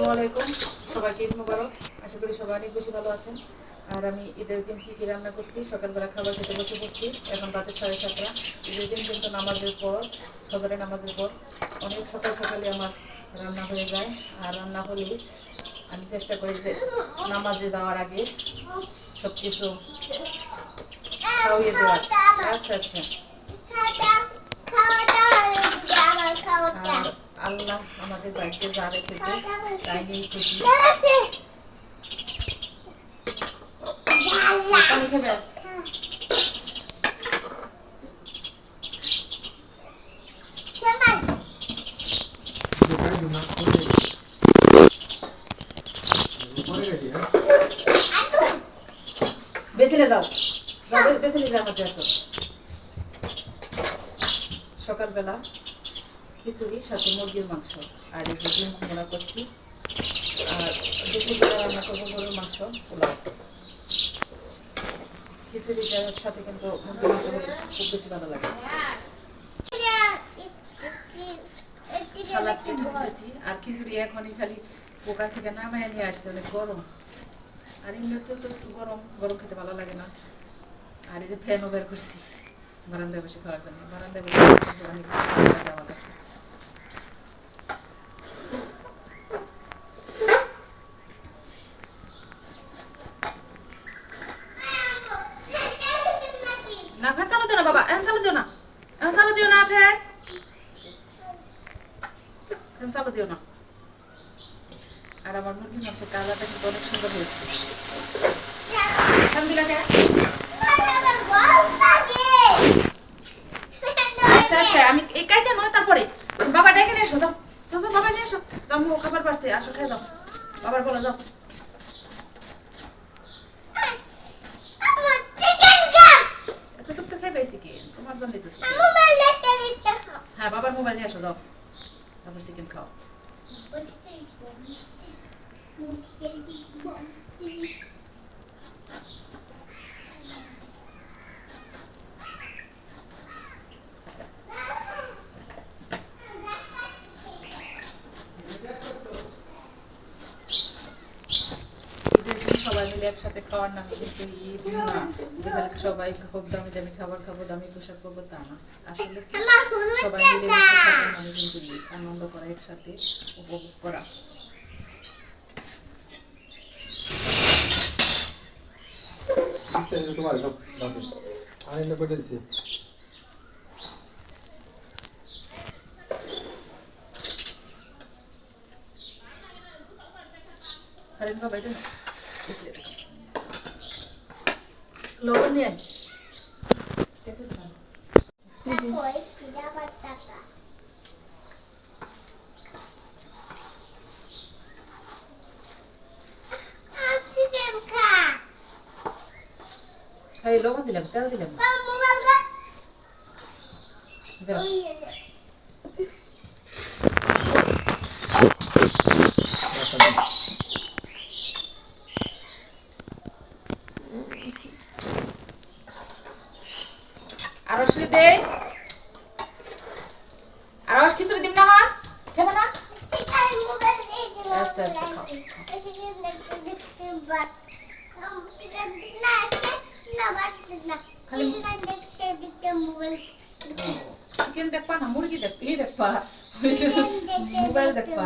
আসসালামু আলাইকুম, সবাইকে ঈদ মোবারক। আশা করি সবাই অনেক বেশি ভালো আছেন। আর আমি ঈদের দিন কী কী রান্না করছি, সকালবেলা খাবার খেতে বসে পড়ছি। এখন বাজে 7:30। ঈদের দিন কিন্তু নামাজের পর, ফজরের নামাজের পর অনেক সকাল সকালে আমার রান্না হয়ে যায়। আর রান্না হলেই আমি চেষ্টা করি যে নামাজে যাওয়ার আগে সব কিছু খাওয়িয়ে দেওয়ার। আচ্ছা আচ্ছা। আর আল্লাহ আমাদের বাড়িতে যা রেখেছে তাই নিয়েই খুশি। পানি খাবে? বেসিনে যাও, বেসিনে যাও, মধ্যে আসো। সকালবেলা খিচুড়ি সাথে মুরগির মাংস আর এই যে ডিম ভুনা করছি। আর দুপুরবেলা রান্না করবো গরুর মাংস পোলাও। খিচুড়িটার সাথে কিন্তু মুরগির মাংস হলে খুব বেশি ভালো লাগে। সালাদ কেটে রেখেছি। আর খিচুড়ি এখনই খালি কুকার থেকে নামায় নিয়ে আসছে, অনেক গরম। আর এমনিতে তো একটু গরম গরম খেতে ভালো লাগে না। আর এই যে ফ্যানও বের করছি বারান্দায় বসে খাওয়ার জন্য। বারান্দায় বসে অনেক দেওয়া আছে। না ফ্যান চালু দিও না বাবা, এখন চালু দিও না, এখন চালু দিও না, ফ্যান ফ্যান চালু দিও না। আর আমার মুরগির মাংসের কালারটা কিন্তু অনেক সুন্দর হয়েছে। আচ্ছা আচ্ছা, আমি এই কাইটা নয়, তারপরে বাবা ডেকে নিয়ে এসো। যাও যাও যাও, বাবা নিয়ে এসো। যাও, খাবার পারছে, আসো খেয়ে যাও। বাবার বলো যাও। আচ্ছা, তুমি তো খেয়ে পেয়েছি কি, তোমার জন্য দিতেছি। হ্যাঁ, বাবার মোবাইল নিয়ে এসো, যাও, তারপর চিকেন খাও। সবাই মিলে একসাথে খাওয়ার নামে কিন্তু ঈদ না, যেখানে সবাই খুব দামি দামি খাবার খাবো, দামি পোশাক করবো, তা না। আসলে সবাই মিলে থাকার নামে কিন্তু ঈদ, আনন্দ করা, একসাথে উপভোগ করা। লবণ নিয়ে লবণ দিলাম, তেল দিলাম। আর দে, আর খিচুড়ি দিম না, হন খেবে না। আচ্ছা আচ্ছা, খাও। চিকেন দেখবা না, মুরগি দেখবা, মোবাইল দেখবা।